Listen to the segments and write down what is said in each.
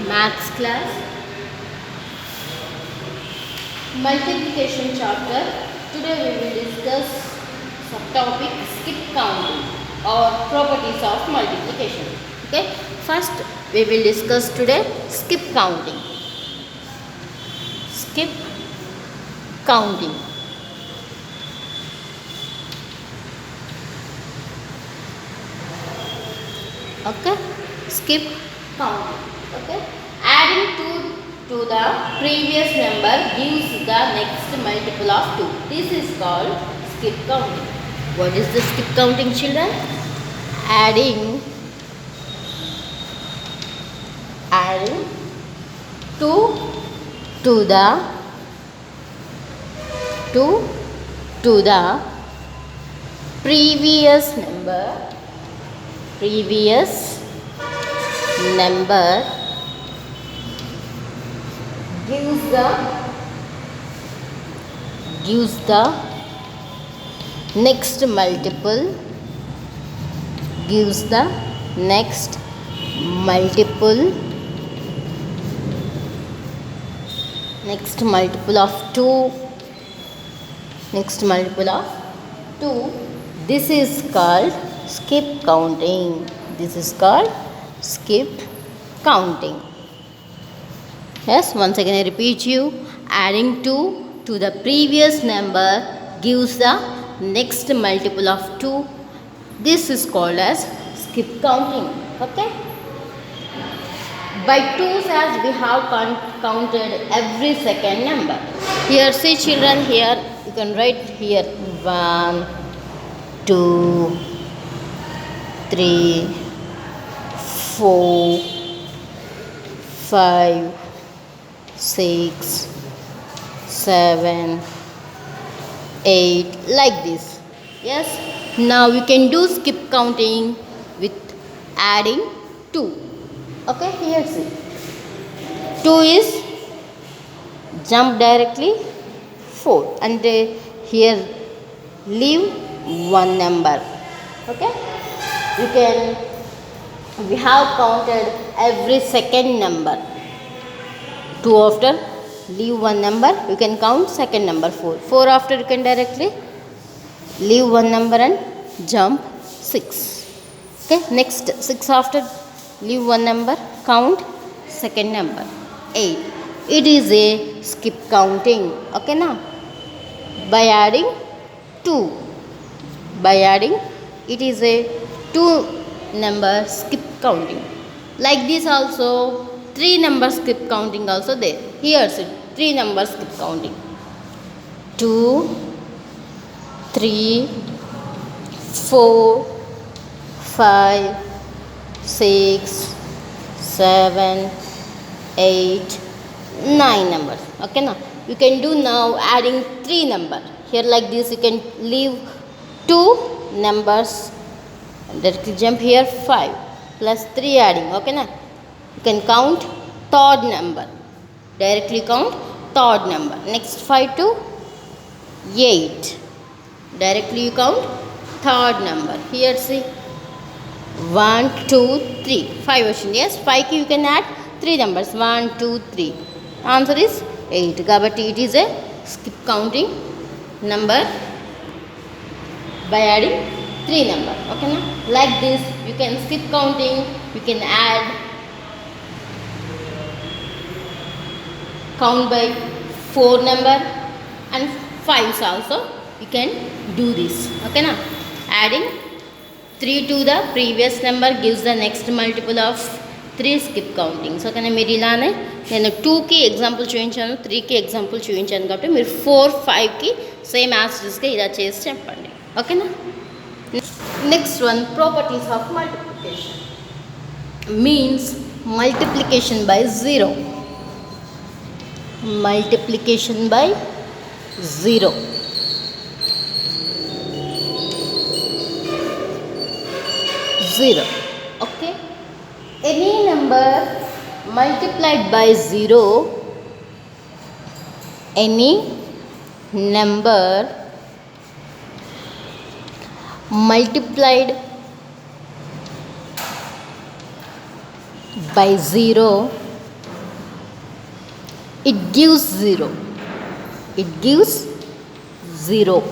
Maths class, multiplication chapter. Today we will discuss subtopic skip counting or properties of multiplication. Okay, first we will discuss today skip counting. Skip counting. Okay, skip counting. Okay, adding 2 to the previous number gives the next multiple of 2. This is called skip counting. What is the skip counting, children? Adding 2 to the 2 to the previous number gives the next multiple of 2. This is called skip counting. Yes, once again I repeat you. Adding 2 to the previous number gives the next multiple of 2. This is called as skip counting. Okay. By 2's as we have counted every second number. Here, see children, here you can write here 1, 2, 3, 4, 5, 6, 7, 8, like this. Yes. Now we can do skip counting with adding 2. Okay, here see. 2 is jump directly 4 and here leave one number. Okay, we have counted every second number. 2 after leave one number, you can count second number 4. 4 after you can directly leave one number and jump 6. Okay, next 6 after leave one number, count second number 8. It is a skip counting. Okay, now by adding 2, it is a 2 number skip counting. Like this also 3 number skip counting also there. Here see 3 number skip counting. 2, 3, 4, 5, 6, 7, 8, 9 numbers. Okay, now you can do now adding 3 number. Here like this you can leave 2 numbers and directly jump here 5 plus 3 adding. Okay, now you can count third number. Directly count third number. Next 5 to 8. Directly you count third number. Here see 1, 2, 3. 5 version. Yes, 5 you can add 3 numbers. 1, 2, 3. Answer is 8. Kabatti it is a skip counting number by adding 3 number. Okay, now like this you can skip counting. You can add count by 4 number and 5s also you can do this. Okay, now adding 3 to the previous number gives the next multiple of 3 skip counting. So కానీ మీరు ఇలానే నేను 2కి example చూపించాను, 3కి example చూపించాను కాబట్టి మీరు 4, 5కి సేమ్ యాస్టిస్గా ఇలా చేసి చెప్పండి. ఓకేనా. Next one properties of multiplication means multiplication by 0. Multiplication by 0. Okay, any number multiplied by 0, any number multiplied by 0 it gives 0. It gives 0.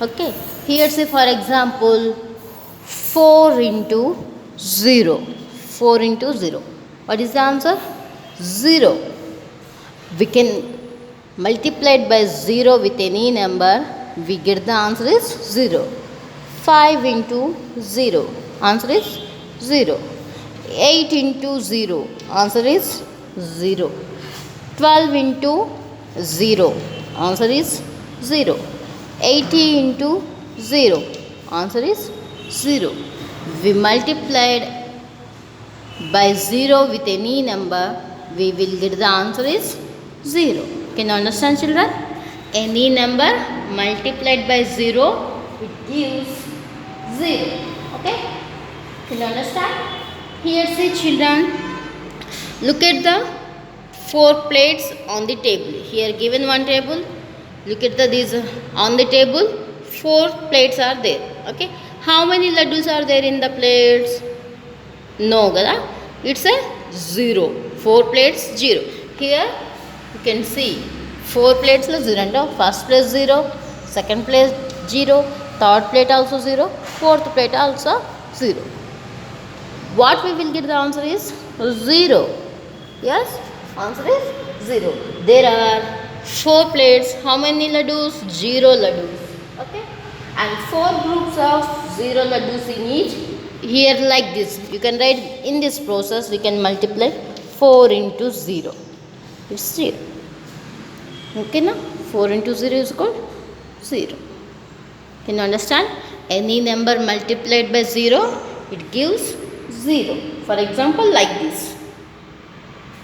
Okay, here say for example 4 into 0. 4 into 0. What is the answer? 0. We can multiply it by 0 with any number. We get the answer is 0. 5 into 0. Answer is 0. 8 into 0. Answer is 0. 12 into 0. Answer is 0. 80 into 0. Answer is 0. We multiplied by 0 with any number. We will get the answer is 0. Can you understand, children? Any number multiplied by 0, it gives 0. Okay? Can you understand? Here see, children, look at the 4 plates on the table. Here given one table. Look at these on the table. 4 plates are there. Okay? How many laddus are there in the plates? No, gada. It's a 0. 4 plates 0. Here you can see 4 plates la 0 and first plate 0, second plate 0, third plate also 0, fourth plate also 0. What we will get the answer is 0. Yes, answer is 0. There are 4 plates. How many laddus? 0 laddus. Okay, and 4 groups of 0 laddus in each. Here like this, you can write in this process. We can multiply 4 into 0. It's 0. Okay, now 4 into 0 is equal 0. Can you understand? Any number multiplied by 0, it gives 0. For example, like this.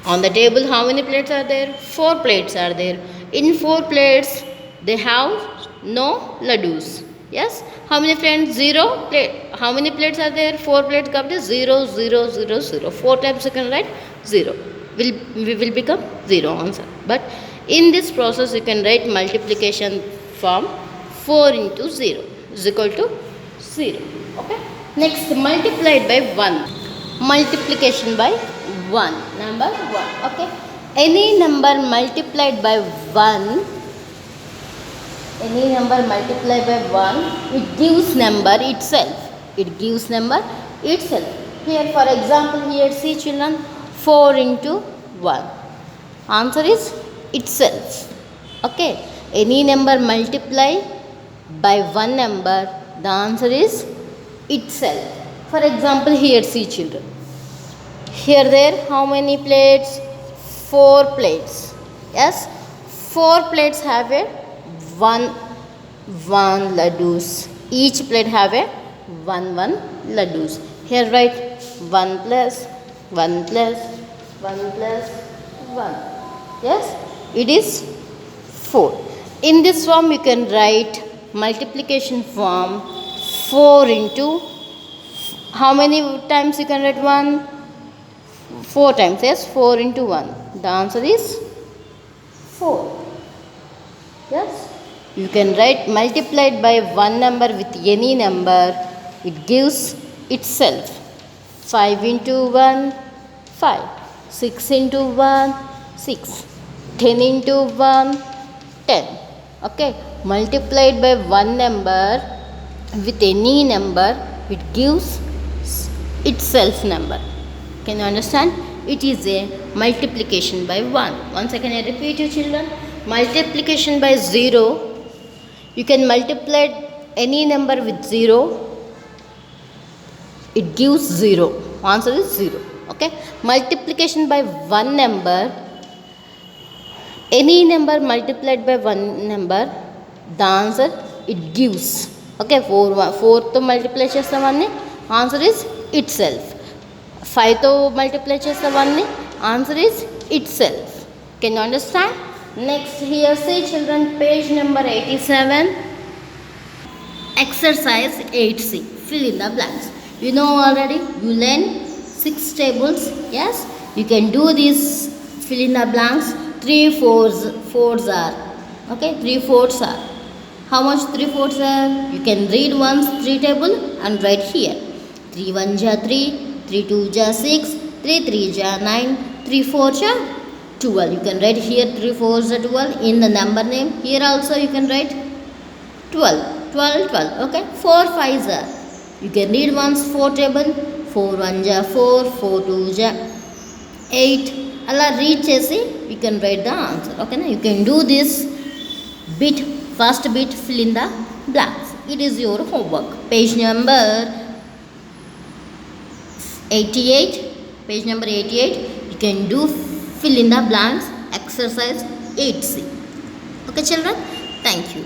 On the table, how many plates are there? 4 plates are there. In 4 plates, they have no laddus. Yes? How many friends? 0 plate. How many plates are there? 4 plates come to 0, 0, 0, 0. 4 times you can write 0. We will become 0 answer. But in this process, you can write multiplication form 4 into 0 is equal to 0. Okay? Next, multiplied by 1. Multiplication by 1. Number 1. Okay? Any number multiplied by 1, any number multiplied by 1, it gives number itself. It gives number itself. Here, for example, here see, children, 4 into 1. Answer is itself. Okay? Any number multiply by 1 number, the answer is itself. For example, here see, children. Here there, how many plates? 4 plates. Yes? 4 plates have a 1 laddus. Each plate have a 1 laddus. Here write 1 plus 1 plus 1 plus 1. Yes, it is 4. In this form, you can write multiplication form 4 into, how many times you can write 1? 4 times. Yes, 4 into 1. The answer is 4. Yes, you can write multiplied by 1 number with any number, it gives itself. 5 into 1, 5. 6 into 1, 6. 10 into 1, 10. Okay, multiplied by 1 number with any number, it gives itself number. Can you understand? It is a multiplication by 1. Once again I repeat you, children. Multiplication by 0, you can multiply any number with 0, it gives 0. Answer is 0. Okay? Multiplication by 1 number, any number multiplied by 1 number, the answer it gives. Okay? 4 to multiply chestamanni, answer is itself. 5 to multiply chestamanni, answer is itself. Can you understand? Next, here see, children, page number 87. Exercise 8C. Fill in the blanks. You know already, you learn 6 tables. Yes, you can do this. Fill in the blanks. 3 fours are. Okay, 3 fours are. How much 3 fours are? You can read once 3 table and write here. 3 1 ja 3, 3 2 ja 6, 3 3 ja 9, 3 4 ja 12. You can write here 3 4s are 12. In the number name, here also you can write 12. 12, 12. Okay. 4 5s are. You can read once 4 table. 4 1 ja 4, 4 2 ja 8. అలా read చేసి you can write the answer. Okay. You can do this bit, first bit, fill in the blanks. It is your homework. Page number 88. Page number 88. You can do fill in the blanks exercise 8C. Okay children, thank you.